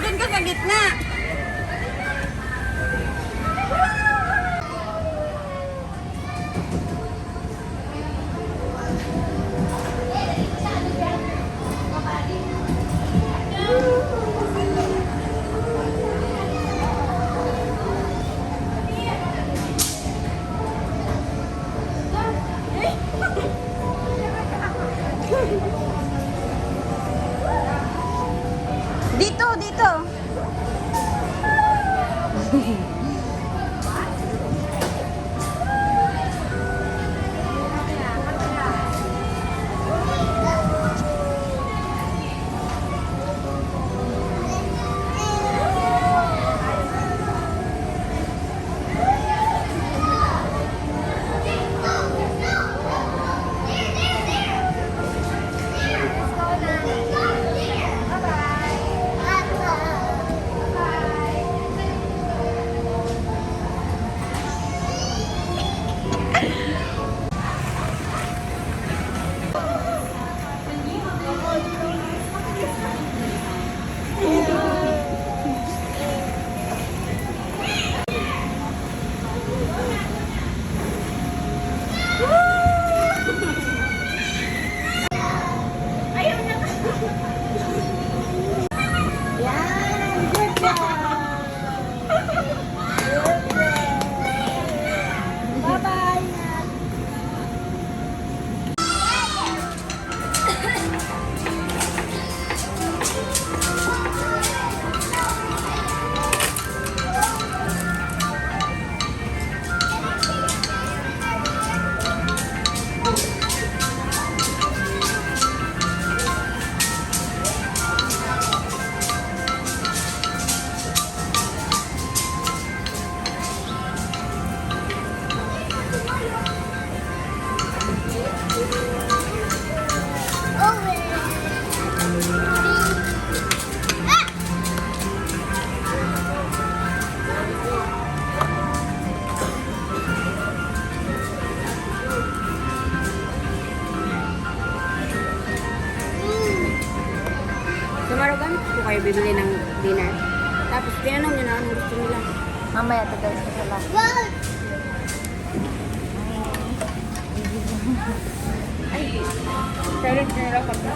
Doon ka sa gitna. Dito, dito. Tumarugan po kayo bibili ng dinner. Tapos tinanong nyo na anong gusto nila. Mamaya tagal sa sala. Ay, parents nila kami.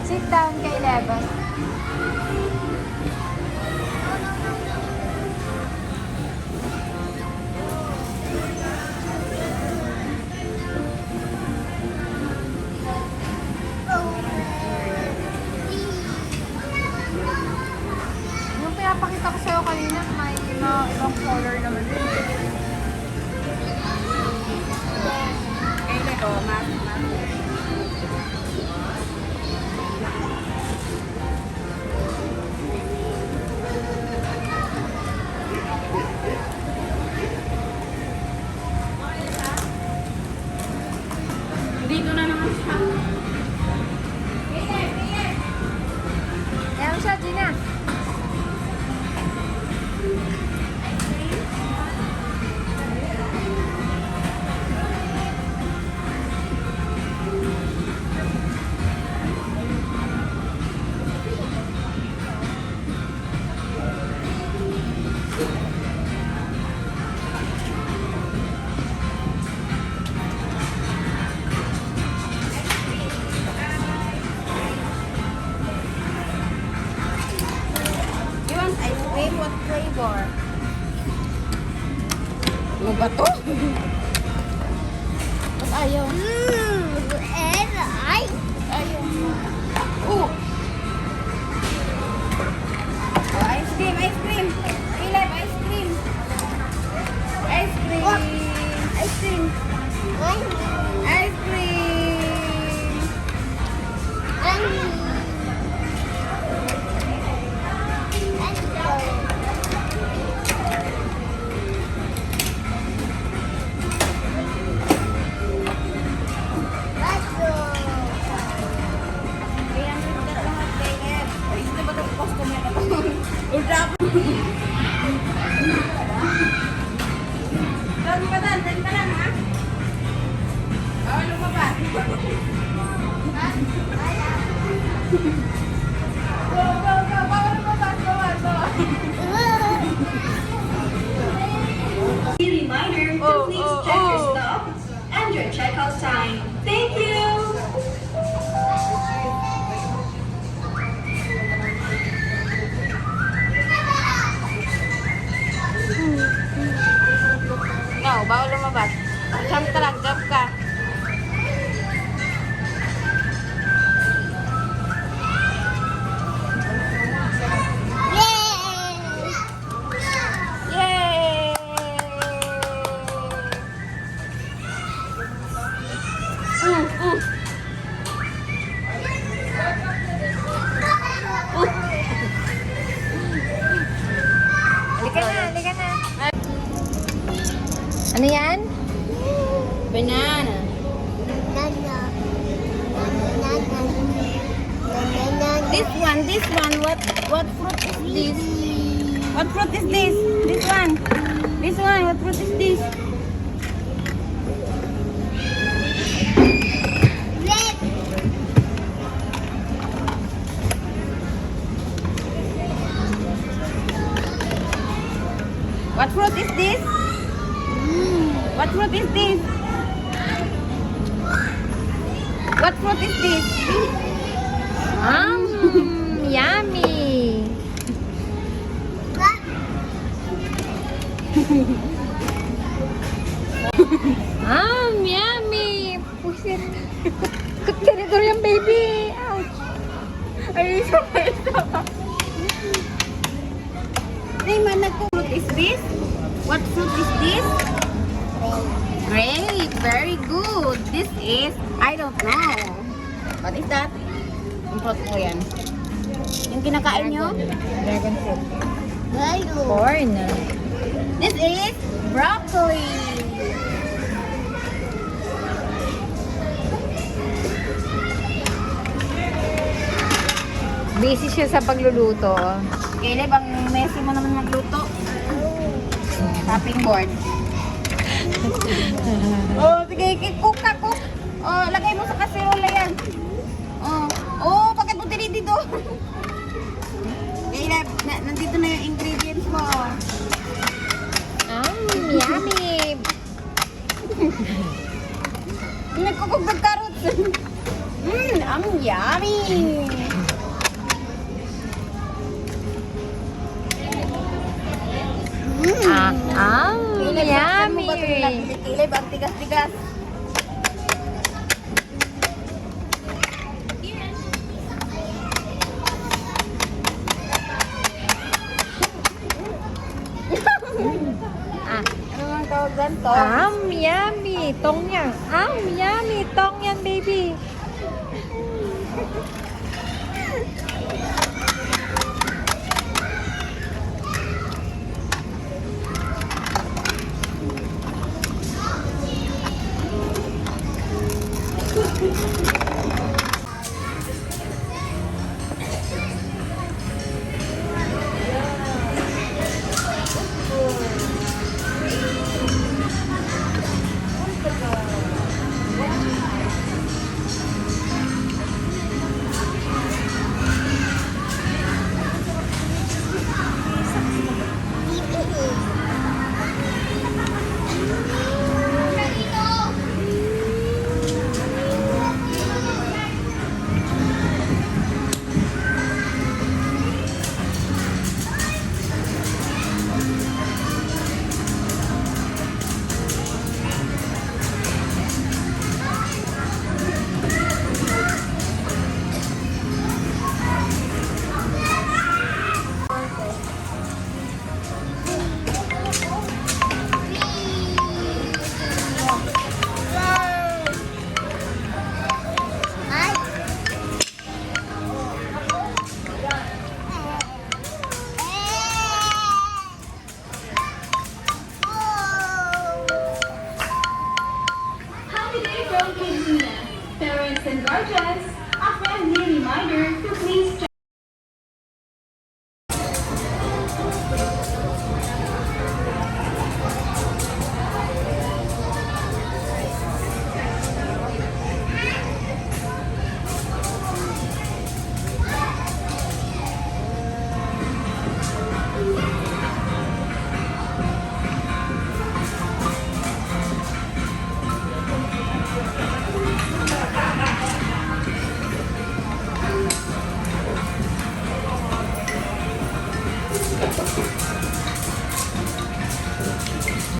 Sit down kay Levan. Yung pinapakita ko sa'yo kanina, may mga ibang color naman din. Kaya ito, mas. Dito na naman siya. Ayan siya, Gina. You want ice cream? What flavor? Ano ba to? Ba't ayaw? Ayaw. Oh, ice cream, ice cream. Caleb, ice cream. Ice cream. Ice cream. Ice cream. Ano yan? Banana. This one, what fruit is this? What fruit is this? This one, what fruit is this? What fruit is this? What fruit is this? What fruit is this? Yummy. Yummy. Pusit. Tinidor yung baby. Ouch. Ay, what fruit is this? What fruit is this? Great, very good. This is, I don't know. What is that? Yung fruit po yan. Yung kinakain nyo? Dragon fruit. Very good. Corn. This is broccoli. Busy siya sa pagluluto. Caleb, ang messy mo naman magluto. Chopping board. Oh, sige, cook ka, cook. Oh, lagay mo sa kaserola yan. Oh, bakit mo tinitito? Caleb, nandito na yung ingredients mo. Yummy. Nagkukog ng carrots. Ang yummy. Yummy. Caleb, ang tigas-tigas. Ano ang tawag dyan? Yummy. Tongyang. Yummy. Tongyang, baby. Parents and guardians, a friendly reminder to please check